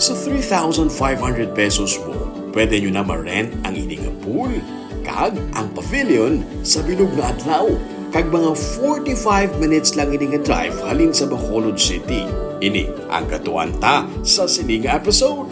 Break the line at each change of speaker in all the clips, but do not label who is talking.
Sa 3,500 pesos mo, pwede nyo na ma-rent ang ining nga pool, kag ang pavilion sa bilog nga adlaw, kag mga 45 minutes lang ining nga drive halin sa Bacolod City. Ini ang katuan ta sa sining episode.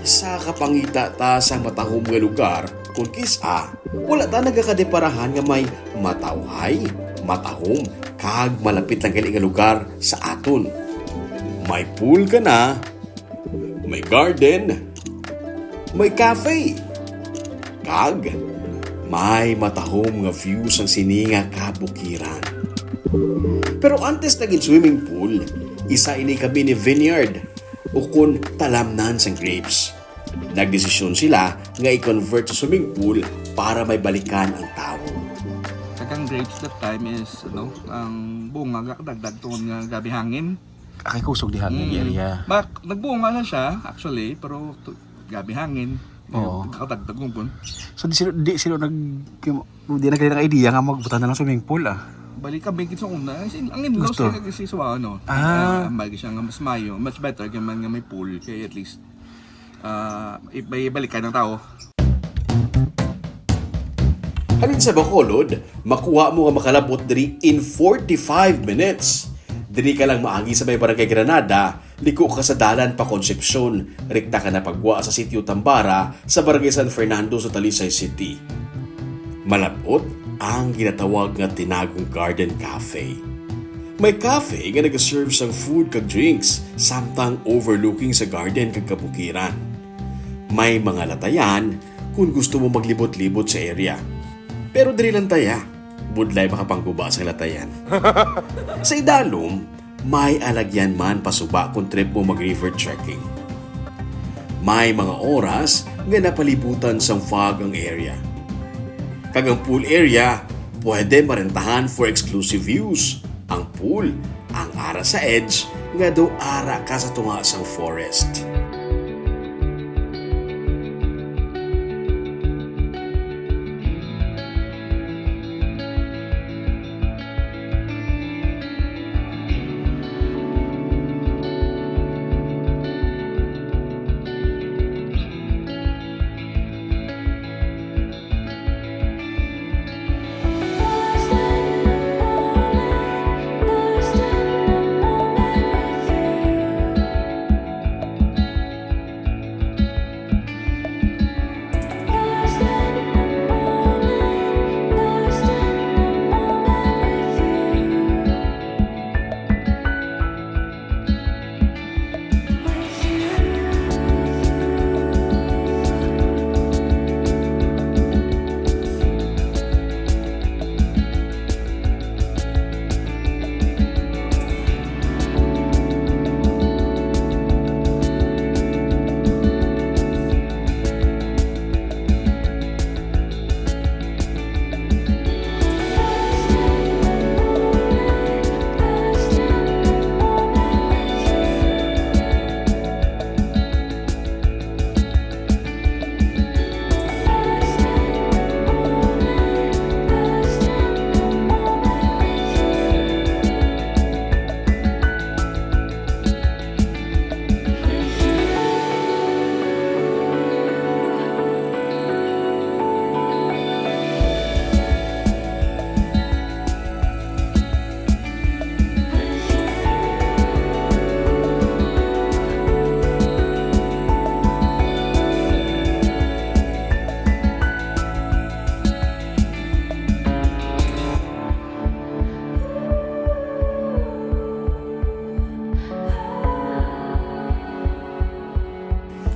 Sa kapangita ta sa matahom nga lugar, kung kisa, wala ta nagakadeparahan nga may matawhay, matahom, kag malapit lang gali nga lugar sa aton. May pool ka na, may garden, may cafe, kag may matahom nga views ang sininga kabukiran. Pero antes naging swimming pool, isa ini kami ni vineyard o kun talamnan sang grapes. Nagdesisyon sila nga i-convert sa swimming pool para may balikan ang tao.
Kagang grapes that time is ang bunga dagdag tungod nga gabi hangin.
Akay kusog di hangin area.
Nagbunga na siya actually pero gabi hangin.
Oo.
Kakadagdag mo po.
So di sila nagkailang idea nga magbutan na ng swimming pool
Balik kami sa una. Ang inlaw
Gusto.
siya kasi sa ano. Ang bagay siya nga mas mayo. Much better kaya man nga may pool. Kaya at least ibalikan ng tao.
Halin sa Bacolod, makuha mo nga makalabot diri in 45 minutes. Diri ka lang maagi sa may barangay Granada, liko ka sa dalan pa Concepcion, rekta ka na pagwa sa sitio Tambara sa barangay San Fernando sa Talisay City. Malabot ang ginatawag nga Tinagong Garden Cafe. May cafe nga nag-serve sang food kag drinks samtang overlooking sa garden kag kabukiran. May mga latayan kung gusto mo maglibot-libot sa area. Pero diri lang taya, budlay makapangguba sa latayan. Sa idalom, may alagyan man pasuba kung trip mo mag-river trekking. May mga oras nga napalibutan sang fog ang area. Kag ang pool area, pwede marentahan for exclusive views. Ang pool, ang ara sa edge, nga daw ara ka sa tunga sang forest.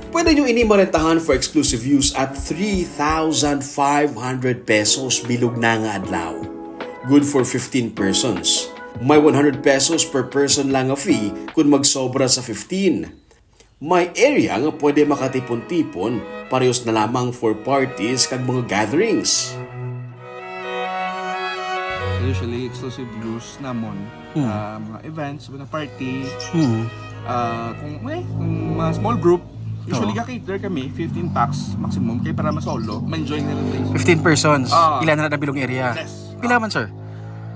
Pwede nyo ini marentahan for exclusive use at 3,500 pesos bilog na nga adlaw. Good for 15 persons. May 100 pesos per person lang nga fee kung magsobra sa 15. May area nga pwede makatipon-tipon parehos na lamang for parties kag mga gatherings.
Usually, exclusive use namon. Mga events, mga party. Kung mga small group, usually ka-cater kami, 15 packs maximum. Kaya para masolo, ma-enjoy nila nila.
15 persons. Ilan na bilong area?
Yes.
Pila man, sir?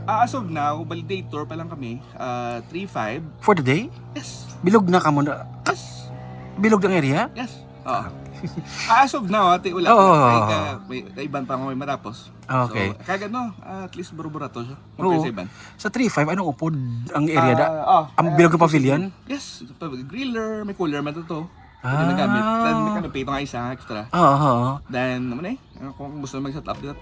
As of now, validator pa lang kami. 3-5.
For the day?
Yes.
Bilog na ka muna.
Yes.
Bilog ng area?
Yes. As of now, ate, wala. May iban pa may matapos.
Okay.
So, kagad no, at least buro-burato siya.
Oo.
Sa iban.
Sa 3-5, anong upod ang area da? Ang
Ah,
bilog ng pavilion?
Yes. Griller, may cooler man to. Pwede nagamit. Then may kanapay itong isa extra. Then, naman kung gusto na mag-set up dito,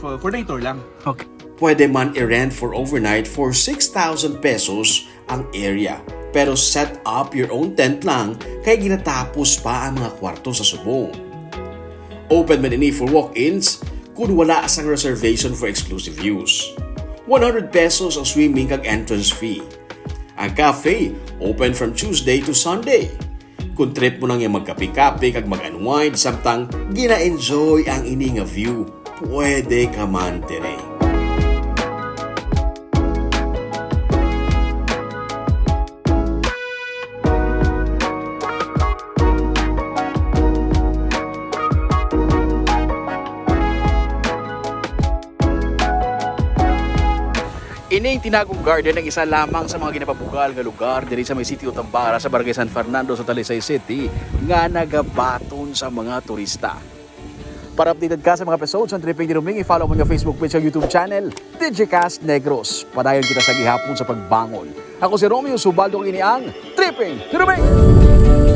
for day tour lang.
Okay.
Pwede man i-rent for overnight for 6,000 pesos ang area. Pero set up your own tent lang kaya ginatapos pa ang mga kwarto sa subong. Open man ini for walk-ins kung wala asang reservation for exclusive use. 100 pesos ang swimming kag entrance fee. Ang cafe, open from Tuesday to Sunday. Kung trip mo nang yung magkape-kape kag mag-unwind samtang gina-enjoy ang ini nga view, pwede ka man dire.
Ining tinagong garden ang isa lamang sa mga ginapabugal nga lugar diri sa may City of Tambara sa Barangay San Fernando sa Talisay City nga nagabaton sa mga turista. Para updated ka sa mga episodes ng Tripping ni Ruming, i-follow mo yung Facebook page at YouTube channel, Digicast Negros. Padayon kita sa gihapon sa pagbangon. Ako si Romeo Subaldo, ini ang Tripping ni Ruming!